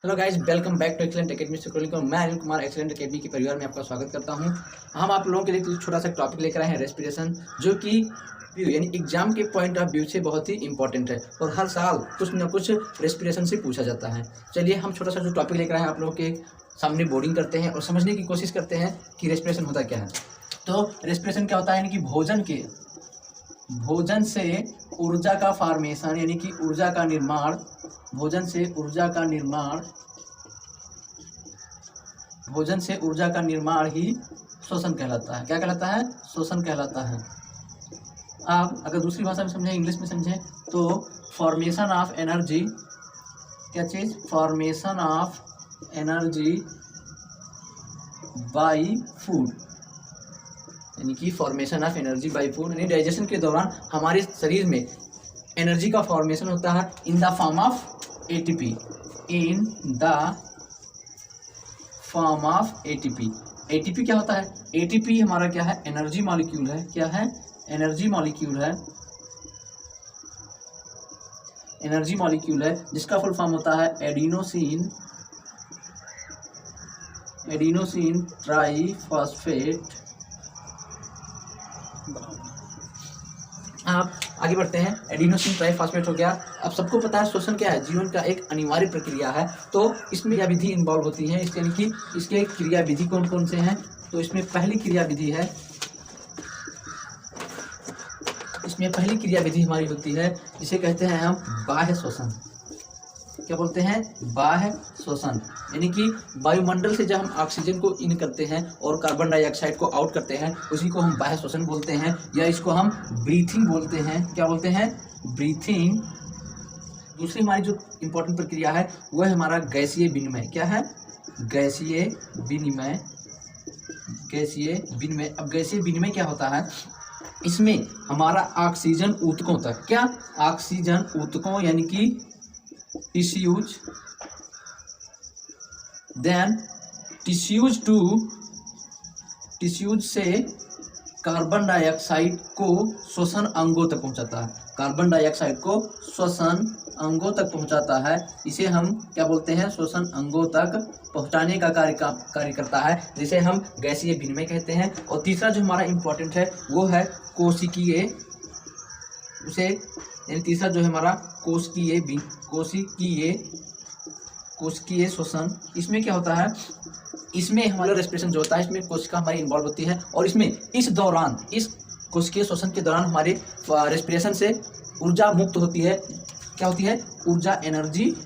Hello guys, welcome back to excellent academy से। मैं Anil Kumar excellent academy के परिवार में आपका स्वागत करता हूं। हम आप लोगों के लिए छोटा सा टॉपिक लेकर आए हैं, रेस्पिरेशन, जो कि यानी एग्जाम के पॉइंट ऑफ व्यू से बहुत ही इंपॉर्टेंट है और हर साल कुछ न कुछ रेस्पिरेशन से पूछा जाता है। चलिए हम छोटा सा जो टॉपिक लेकर आए हैं आप लोगों के सामने बोर्डिंग करते हैं और समझने की कोशिश करते हैं कि रेस्पिरेशन होता क्या है। तो रेस्पिरेशन क्या होता है, यानी कि भोजन से ऊर्जा का फॉर्मेशन, यानी कि ऊर्जा का निर्माण, भोजन से ऊर्जा का निर्माण ही श्वसन कहलाता है। क्या कहलाता है? श्वसन कहलाता है। आप अगर दूसरी भाषा में समझें, इंग्लिश में समझें, तो फॉर्मेशन ऑफ एनर्जी, क्या चीज? Formation of energy by food, यानी कि formation of energy by food, यानी डाइजेशन के दौरान हमारे शरीर में एनर्जी का फॉर्मेशन होता है in the form of ATP, in the form of ATP. ATP क्या होता है? एटीपी हमारा क्या है? एनर्जी मॉलिक्यूल है। क्या है? एनर्जी मॉलिक्यूल है। एनर्जी मॉलिक्यूल है जिसका फुल फॉर्म होता है एडिनोसिन ट्राइफॉस्फेट। आप आगे बढ़ते हैं। एडिनोसिन ट्राइफॉस्फेट हो गया। अब सबको पता है श्वसन क्या है? जीवन का एक अनिवार्य प्रक्रिया है। तो इसमें क्रिया विधि इन्वॉल्व होती है, यानी कि इसके क्रिया विधि कौन कौन से हैं? तो इसमें पहली क्रिया विधि हमारी होती है जिसे कहते हैं हम बाह्य श्वसन। क्या बोलते हैं? बाह्य श्वसन, यानी कि वायुमंडल से जब हम ऑक्सीजन को इन करते हैं और कार्बन डाइऑक्साइड को आउट करते हैं, उसी को हम बाह्य श्वसन बोलते हैं, या इसको हम ब्रीथिंग बोलते हैं। क्या बोलते हैं? ब्रीथिंग। दूसरी हमारी जो इंपॉर्टेंट प्रक्रिया है वह है हमारा गैसीय विनिमय। क्या है? गैसीय विनिमय। अब गैसीय विनिमय क्या होता है? इसमें हमारा ऑक्सीजन ऊतकों तक, क्या? ऑक्सीजन ऊतकों, यानी कि टिश्यूज, देन टिश्यूज से कार्बन डाइऑक्साइड को श्वसन अंगों तक पहुंचाता है। कार्बन डाइऑक्साइड को श्वसन अंगों तक पहुंचाता है। इसे हम क्या बोलते हैं? श्वसन अंगों तक पहुंचाने का कार्य करता है, जिसे हम गैसीय विनिमय कहते हैं। और तीसरा जो हमारा इंपॉर्टेंट है वो है कोशिकीय, तीसरा जो है हमारा कोशिकीय श्वसन। इसमें क्या होता है? इसमें हमारा रेस्पिरेशन जो होता है, इसमें कोशिका हमारी इन्वॉल्व होती है, और इसमें इस कोशिकीय श्वसन के दौरान हमारे रेस्पिरेशन से ऊर्जा मुक्त होती है। क्या होती है? ऊर्जा, एनर्जी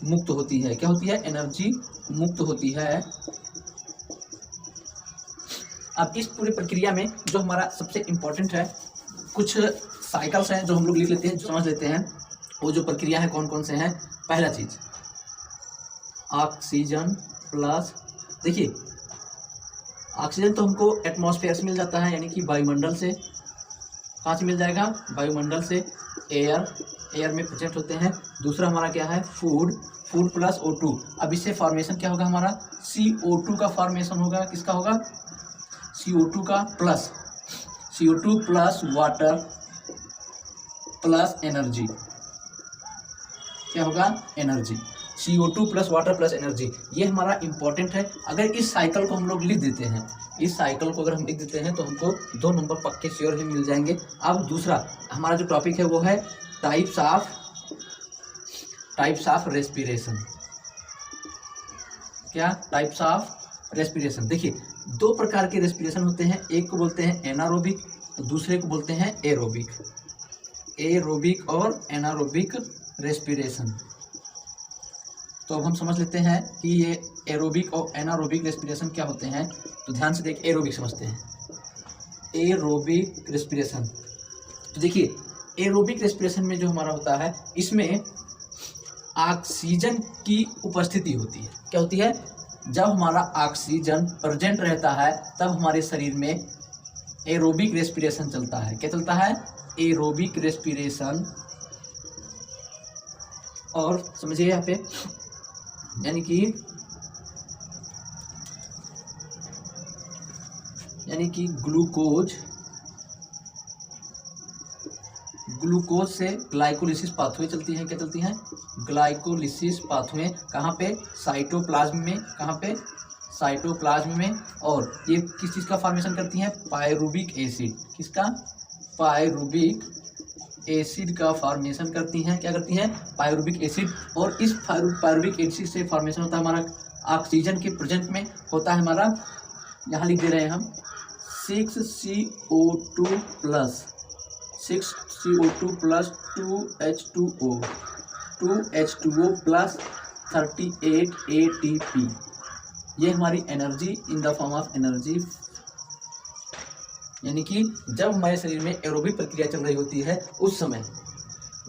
मुक्त होती है। क्या होती है? एनर्जी मुक्त होती है। अब इस पूरी प्रक्रिया में जो हमारा सबसे इम्पोर्टेंट है, कुछ साइकिल्स हैं जो हम लोग लिख लेते हैं, जो समझ लेते हैं। वो जो प्रक्रिया है कौन कौन से हैं? पहला चीज ऑक्सीजन प्लस, देखिए ऑक्सीजन तो हमको एटमॉस्फेयर से मिल जाता है, यानी कि वायुमंडल से। कहाँ से मिल जाएगा? वायुमंडल से। एयर में प्रेजेंट होते हैं। दूसरा हमारा क्या है? Food plus O2। अब इससे फॉर्मेशन क्या होगा? हमारा CO2 का फॉर्मेशन होगा। किसका होगा? CO2 plus water plus energy. क्या होगा? Energy. CO2 plus water plus energy, ये हमारा इंपॉर्टेंट है। अगर इस साइकिल को हम लोग लिख देते हैं, तो हमको 2 नंबर पक्के श्योर ही मिल जाएंगे। अब दूसरा हमारा जो टॉपिक है वो है टाइप्स ऑफ रेस्पिरेशन। क्या? Types of respiration. देखिए 2 प्रकार के रेस्पिरेशन होते हैं। एक को बोलते हैं एनारोबिक, दूसरे को बोलते हैं एरोबिक और एनारोबिक रेस्पिरेशन। तो अब हम समझ लेते हैं कि ये एरोबिक और एनारोबिक रेस्पिरेशन क्या होते हैं। तो ध्यान से देख, एरोबिक समझते हैं। एरोबिक रेस्पिरेशन, तो देखिए एरोबिक रेस्पिरेशन में जो हमारा होता है, इसमें ऑक्सीजन की उपस्थिति होती है। क्या होती है? जब हमारा ऑक्सीजन प्रेजेंट रहता है तब हमारे शरीर में एरोबिक रेस्पिरेशन चलता है। क्या चलता है? Aerobic respiration. और समझिए यहाँ पे, यानी ग्लूकोज ग्लूकोज से ग्लाइकोलिसिस पाथवे चलती है, क्या चलती है? Glycolysis pathway. कहाँ पे? साइटोप्लाज्म में। कहाँ पे? साइटोप्लाज्म में। और ये किस चीज़ का फॉर्मेशन करती हैं? Pyruvic acid. किसका? पायरुबिक एसिड का फॉर्मेशन करती हैं। क्या करती हैं? Pyruvic acid. और इस पायरुबिक एसिड से फॉर्मेशन होता है हमारा ऑक्सीजन के प्रेजेंट में होता है हमारा, यहाँ लिख दे रहे हैं हम 6CO2 plus 6CO2 plus 2H2O plus 38 ATP। ये हमारी energy in the form of energy, यानी कि जब हमारे शरीर में एरोबिक प्रक्रिया चल रही होती है उस समय,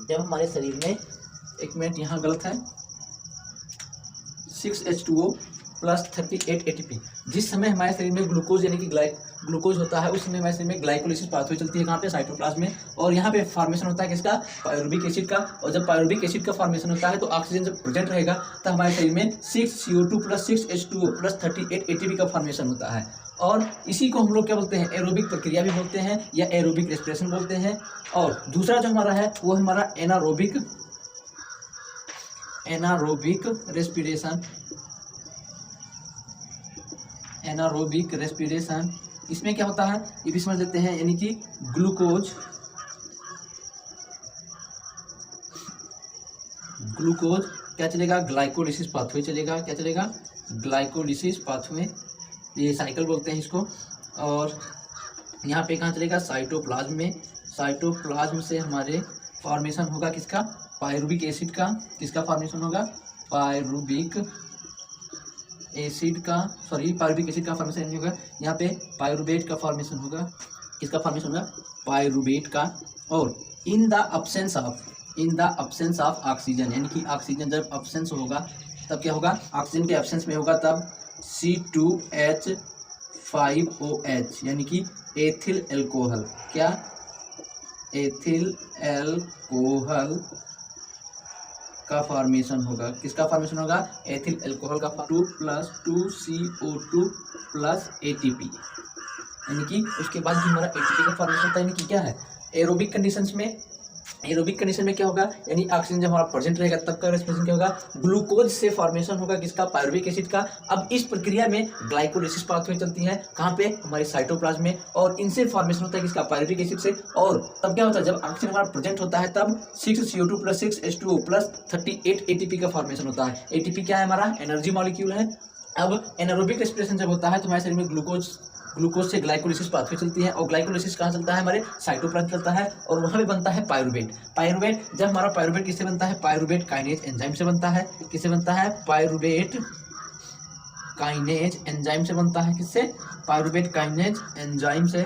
जब हमारे शरीर में, एक मिनट यहाँ गलत है, 6H2O प्लस 38 ATP, जिस समय हमारे शरीर में ग्लूकोज यानी कि ग्लूकोज होता है उस समय हमारे शरीर में ग्लाइकोलिसिस पाथवे चलती है। कहाँ पे? साइटोप्लाज्म में। और यहाँ पे फॉर्मेशन होता है किसका? पायरुबिक एसिड का। और जब पायरुबिक एसिड का फॉर्मेशन होता है तो ऑक्सीजन जब प्रेजेंट रहेगा तो हमारे शरीर में 6CO2 plus 6H2O plus 38 ATP का फॉर्मेशन होता है। और इसी को हम लोग क्या बोलते हैं? एरोबिक प्रक्रिया भी बोलते हैं या एरोबिक रेस्पिरेशन बोलते हैं। और दूसरा जो हमारा है वो हमारा एनारोबिक रेस्पिरेशन। एनारोबिक रेस्पिरेशन, इसमें क्या होता है ये भी समझ लेते हैं, यानी कि ग्लूकोज क्या चलेगा? ग्लाइकोलिसिस पाथवे चलेगा। क्या चलेगा? ग्लाइकोलिसिस पाथवे, ये साइकिल बोलते हैं इसको। और यहाँ पे कहाँ चलेगा? साइटोप्लाज्म में। साइटोप्लाज्म से हमारे फॉर्मेशन होगा किसका? पायरुबिक एसिड का। किसका फॉर्मेशन होगा? पायरुबिक एसिड का, पायरुबिक एसिड का फॉर्मेशन नहीं होगा, यहाँ पे पायरुवेट का फॉर्मेशन होगा। किसका फॉर्मेशन होगा? पायरुवेट का। और in the absence of oxygen, यानी कि ऑक्सीजन जब अब्सेंस होगा तब क्या होगा? ऑक्सीजन के एब्सेंस में होगा तब C2H5OH, यानी कि एथिल एल्कोहल। क्या? एथिल एल्कोहल का फॉर्मेशन होगा। किसका फॉर्मेशन होगा? एथिल एल्कोहल का। 2 + 2CO2 प्लस ATP, यानी कि उसके बाद भी हमारा ATP का फॉर्मेशन होता है। यानी कि क्या है? एरोबिक कंडीशन में क्या होगा? यानी ऑक्सीजन जब हमारा प्रेजेंट रहेगा तब का रेस्पिरेशन क्या होगा? ग्लूकोज से फॉर्मेशन होगा किसका? पायरुबिक एसिड का। अब इस प्रक्रिया में ग्लाइकोलिसिस पाथवे चलती है। कहाँ पे? हमारे साइटोप्लाज्म में। और इनसे फॉर्मेशन होता है किसका? पायरुबिक एसिड से। और तब क्या होता है? जब ऑक्सीजन हमारा प्रेजेंट होता है तब 6CO2 plus 6H2O plus 38 ATP का फॉर्मेशन होता है। ATP क्या है? हमारा एनर्जी मॉलिक्यूल है। अब एनारोबिक रेस्पिरेशन जब होता है तो हमारे शरीर में ग्लूकोज से ग्लाइकोलिसिस पाथवे चलती है। और ग्लाइकोलिसिस कहाँ चलता है? हमारे साइटोप्लाज्म चलता है। और वहाँ पे बनता है पायरुवेट। जब हमारा पायरुवेट किससे बनता है? पायरुवेट काइनेज एंजाइम से बनता है। किससे बनता है? पायरुवेट काइनेज एंजाइम से बनता है। किससे? पायरुवेट काइनेज एंजाइम से,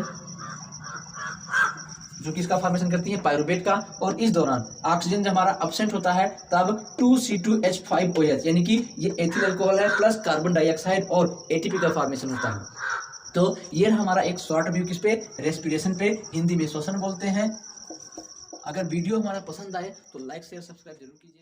जो किसका फॉर्मेशन करती है? पायरुवेट का। और इस दौरान ऑक्सीजन जब हमारा अब्सेंट होता है तब 2C2H5OH, यानी कि ये एथिल अल्कोहल है प्लस कार्बन डाइऑक्साइड और ATP का फॉर्मेशन होता है। तो ये हमारा एक शॉर्ट व्यू किस पे? रेस्पिरेशन पे, हिंदी में श्वसन बोलते हैं। अगर वीडियो हमारा पसंद आए तो लाइक शेयर सब्सक्राइब जरूर कीजिए।